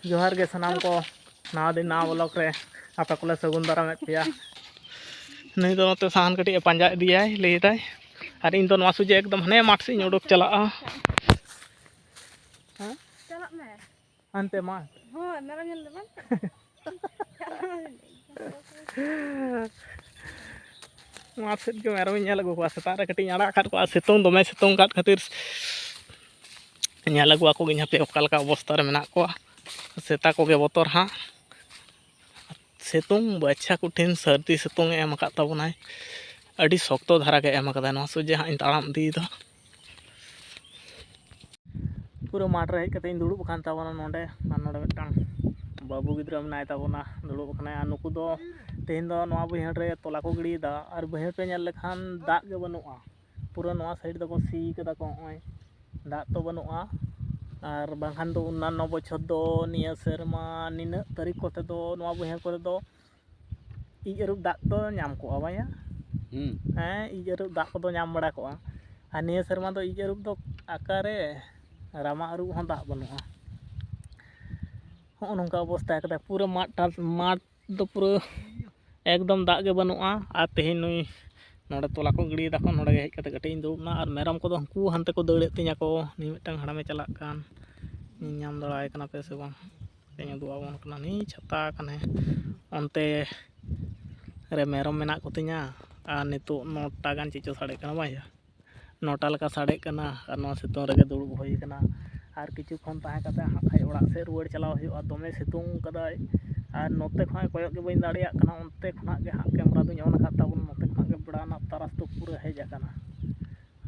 जोहार के सनाम को नवा दिन नवा ब्लॉक रे आपका को सगुन दाराम पे नहीं तो नोते साहन कटी पांजा दिया लैदाय और इन तो सुजे एकदम हने माठ से उडुक चला अंते माठ माठ से के मेरम अगू को सेता कटी आड़ा को सितुंग दमे सितुंग खातिर अगुआ को हापे ओका अवस्था में को सेता को बतर हाँ सितुंग बच्चा कुठिन सर्दी सितुंग एम तबना अड़ी शक्त धारा के एम सुजे हाँ ताड़ाम इदा पूरा माठ रे हज दुड़ूब तबना नोडे बाबू गिद्रा मेनाय तबना दुड़ूब नुकू दो तेहन दो बहड़ रे तला को गिड़ीदा और बहड़ पे नल लेखान दाग के बनुआ पूरा नवा साइड दो सी कदा को दाग तो बनुआ और बाखान दो अन्य बछर दो निया सेरमा निना तारीख कोते दो नवा बहड़ को दो इज अरुब दाग तो नाम को बाया हाँ इज अरुब दाग को नाम बड़ा को और निया सेरमा दो इज अरुब दो आकारे रामा अरुब हाँ दाग बनुआ हाँ नौका अवस्था है पूरा माठ दो पूरा एकदम दाग के बनुआ और तेहन नुई नोड़े तला को गिड़ीदा को नोड़े हज कते कटे दुड़ुबना और मेरम को हंकू हानते को दौड़े तिना को नी मिटन हड़ामे चला कान नाम दड़ाए कना पे से बांग तेन उदुआबन कना नी छाता कने अंते रे मेरम मेना को तिना और नितो 9टा गान चिचो साड़े कना बाया 9टा लका साड़े कना और नो सितुंग रेगे दुड़ुब होई कना और किछु खन ताहे कते हाँ खाय ओड़ा से रुवाड़ चलाव हुआ दमे सितुंग कदाय और नोते खा कोयक के बइन दाड़िया कना उनते खना के हाँ कैमरा दुñ ऑन का ताबन नोते खना के बड़ा तारास तो पूरा हेज आकना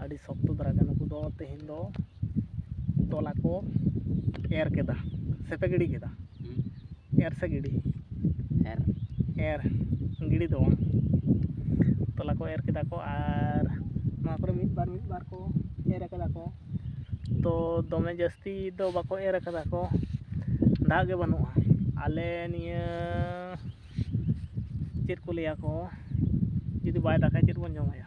अड़ी शक्त दरा नुकू दो तेहन दो तोला को एर केदा सेपे गिड़ी केदा एर से गिड़ी एर गिड़ी दो तोला को एर केदा को और नवा करे मिद बार को एर केदा को तो दमे जस्ती दो बाको एर केदा को दाग के बनुआ आले निया चेत को लिया को जुदी बाय दाका चेत बन जमाया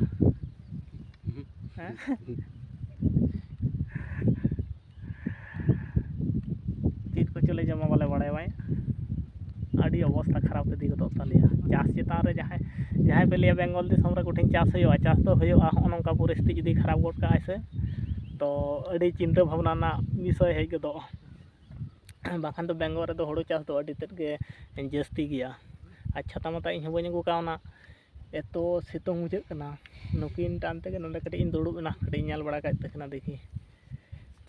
चेत को चले जमा वाले बड़े बाय अड़ी अवस्था खराब दी गदो तालिया चास चेतान रे जहाँ पे लिया बेंगल दिसम रे कुठिन चास हुआ चास तो हुआ नौका परिस्थिति जुदी खराब गोट का से तो अड़ी चिंता भावना ना विषय हज गदो बाखान तो बेंगल रे हड़ू चास तो अड़ी तेज के जस्ती गया अच्छा तमाता इन बी अगू का एत सितुंग बुझे नुकिन टानते ना कटी दुड़ूबना कटी नल बड़ा तकना देखी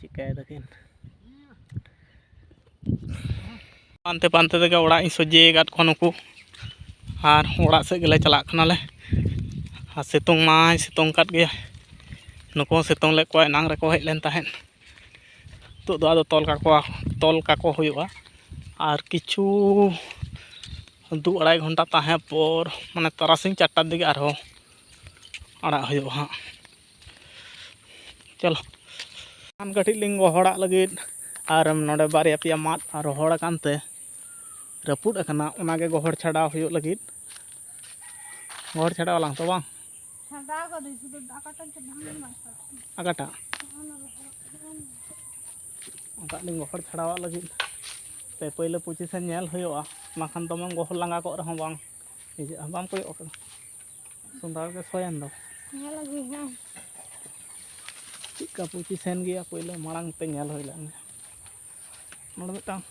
चिकाय दकिन पानते पानते तक ओड़ा सजे को नुकू और ओड़ा से गेले चला ले और सितुंग मा सितुंग गया नुकू सितुंग ले को नांग रे हज लेन तहन तो दो तल का हुआ और किछु 2-2.5 घंटा तहे पर माने तारासिंग 4टा दिगे आरो आड़ा हुआ हाँ चलो आन कटी लिंग गोहड़ा लगे और नोडे बारिया पिया मात और रोहड़ कानते रपुट अकना उनागे गोहड़ छाड़ा हुयो लगे गोहड़ छाड़ा वाला तो बांग आकाटा लिंग गोहड़ छाड़ा लगे पे पहले पोजिशन नेल हुआ माखान दम गोहड़ लांगा को रहा बांग इजा बाम कोई सुंदर के सोयन दो चिका पोजिशन गया पहले मांग ते नेल हुई लेन नोडे मिटांग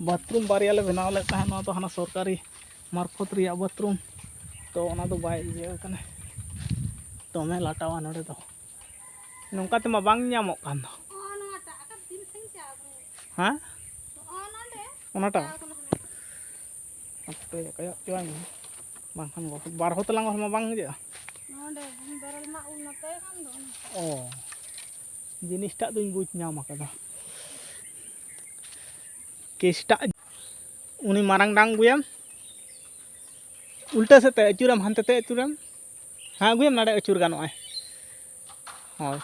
बाथरूम बारिया ले बनाव ले तहन तो हाना सरकारी मार्फत रिया बाथरूम तो ओना दो बाय इजे कने दमे लाटावा नोडे दो नोंका तेमा बांग ᱧᱟᱢᱚᱜ कान दो हाँ ओनाटा पे कया चोय बांखान गो बार होत लांग हमा बांग जे नोडे बेरल मा उनते कान दो ओ जिनिसटा दुñ बुझ ᱧᱟᱢ आकदा केसटा उनी मारंग डांग गुयम उल्टा से ते अचुरम हानते ते अचुरम हाँ गुयम नाडे अचुर गानोय हाय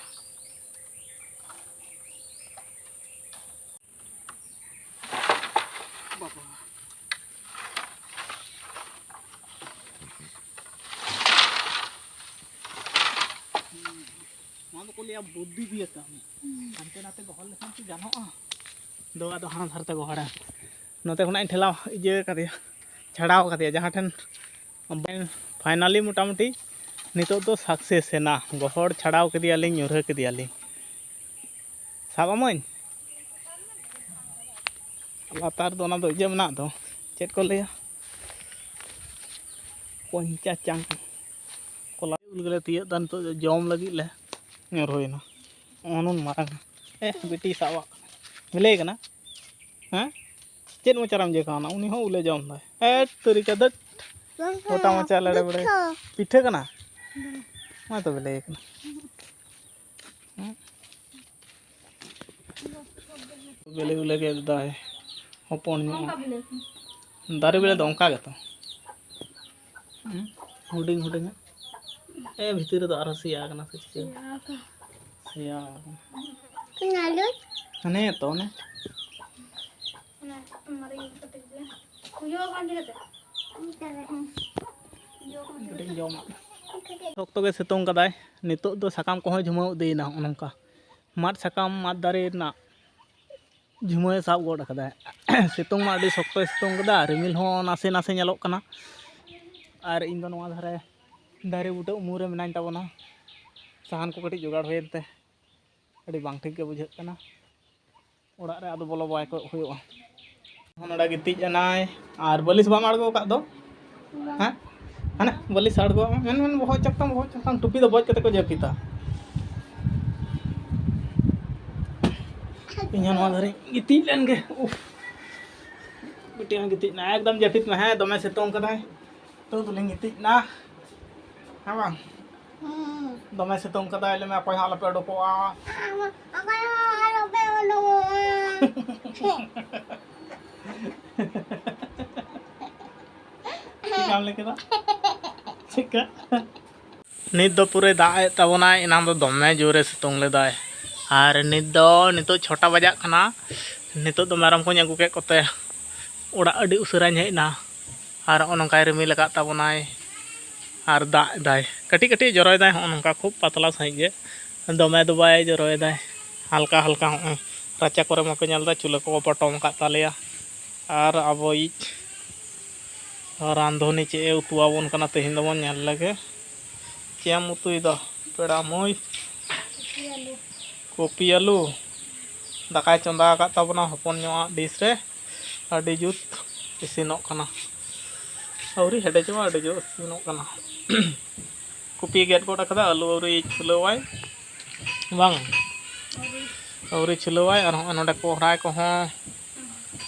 बुद्धि भी हानते नाते गहर लेखान जानो दो हाँ धारते गहरा नोते खुना ठेला इजे कदिया छाड़ाव कदिया जहाँ ठेन फाइनली मोटामुटी नितो तो सक्सेस है ना गहड़ छाड़ाव कदियालिंग ᱧᱩᱨᱦᱟᱹ कदियालिंग साबामोñ लातार दो ना दो इजे मेना दो चेत को लैया पंचा चांग कोला उलगले तिय दान तो जॉम लगी ले ᱧᱩᱨᱦᱟᱹᱭना ओनुन मारंग बेटी सावा मिले कना हाँ चेत मचाराम जे खाना उनी हो उले जॉम दा तरीका दट छोटा मचा लड़े बड़े पिठे कना मा तो मिले कना बेले उले के दाय हपन दारे बेले दो ओंका गेतो हुडिंग हुडिंग भीतर दो आरो सिया कना से सिया हने तो ने शक्तो के सितों कदाय नितो दो सकाम को झुमाव देना ओनका माद सकाम माद दारे ना झुमाव साब गोड कदा सितों मा अडी शक्तो सितों कदा रिमिल हो नासे नासे नेलोक कना और इन दो नवा धारे दारे बूटे उमुरे मेनाइन ताबोना साहान को कटी जोगाड़ होयते अडी बांग ठीक के बुझाक कना ओड़ा रे आदो बोलो बाय को होयोआ नोडा गितिज अनाय और बलिस बाम आड़गो का दो हां हाने बलिस आड़गो मेन मेन बहुत चक्कम टुपी दो बज कते को जपिता इन्या नवा धरे गितिज लेन गे उफ बिटिया गितिज ना एकदम जपित में है दमे सितों कदाय तो तुलिंग गितिज ना हां बांग दमे सितों कदाय ले मैं अकोय हाल पे डोकोआ अकोय हाल पे काम लेके दा चिका नित दो पूरे दाए तबोना इनाम दो दमे जोरे सितों ले दाए और नित छोटा बजा खाना नित दो मेरम को अगू के कोते ओड़ा अडी उसरा हेजना और नंका रिमिल का तबोनाय और दाग दाय कटी कटी जरोय दाय नंका खूब पतला सही गे दमे दो बाय जरोय दाय हल्का हल्का राचा करे मको नेलदा चूल्हा को पटम का तालेया और अबो रांधुनी चे उतुआबन कना तेहिन दबन नेल लगे चेम उतुई द पेड़ा मई कॉपी आलू दाकाय चंदा का तबना हपन ᱧᱚᱜ डिश रे अडी जुत इसिनोक कना औरी हेडेजवा अडी जो इसिनोक कना कॉपी गेट गोड कदा आलू औरी छुलवाय बांग औरी छुलवाय और नोडे कोहराय को हो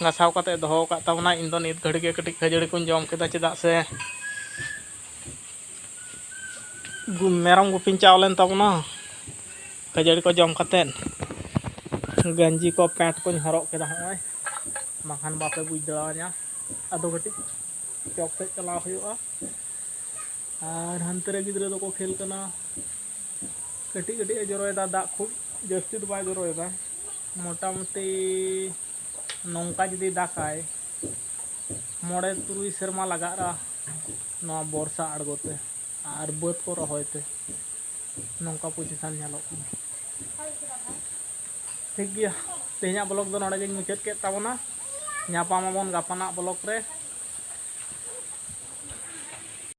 गासाव कते दहो का तबना इन दो नित घड़ी के कटी खजड़ी को जम केदा चेदा से मेरम गुपिन चावलेन तबना खजड़ी को जम कते गंजी को पैंट को हरक केदा होय माखान बापे बुझ दड़ा냐 आदो कटी चौक से चला हुआ और हंतरे गिद्रे दो को खेल कना कटी कटी जरोयदा दा खूब जस्ती दो बाय जरोयदा मोटामुटी नौका जदि दाकाय मोड़े तुरुई सेरमा लगा नवा बर्षा आड़गोते और बद को रहोयते नौका पोजिशन नेलोक ठीक गया तेहना ब्लॉग दो नोडे गिन मुचाद के ताबोना ᱧᱟᱯᱟᱢ ᱟᱵᱚᱱ ᱜᱟᱯᱟᱱᱟᱜ ब्लॉग रे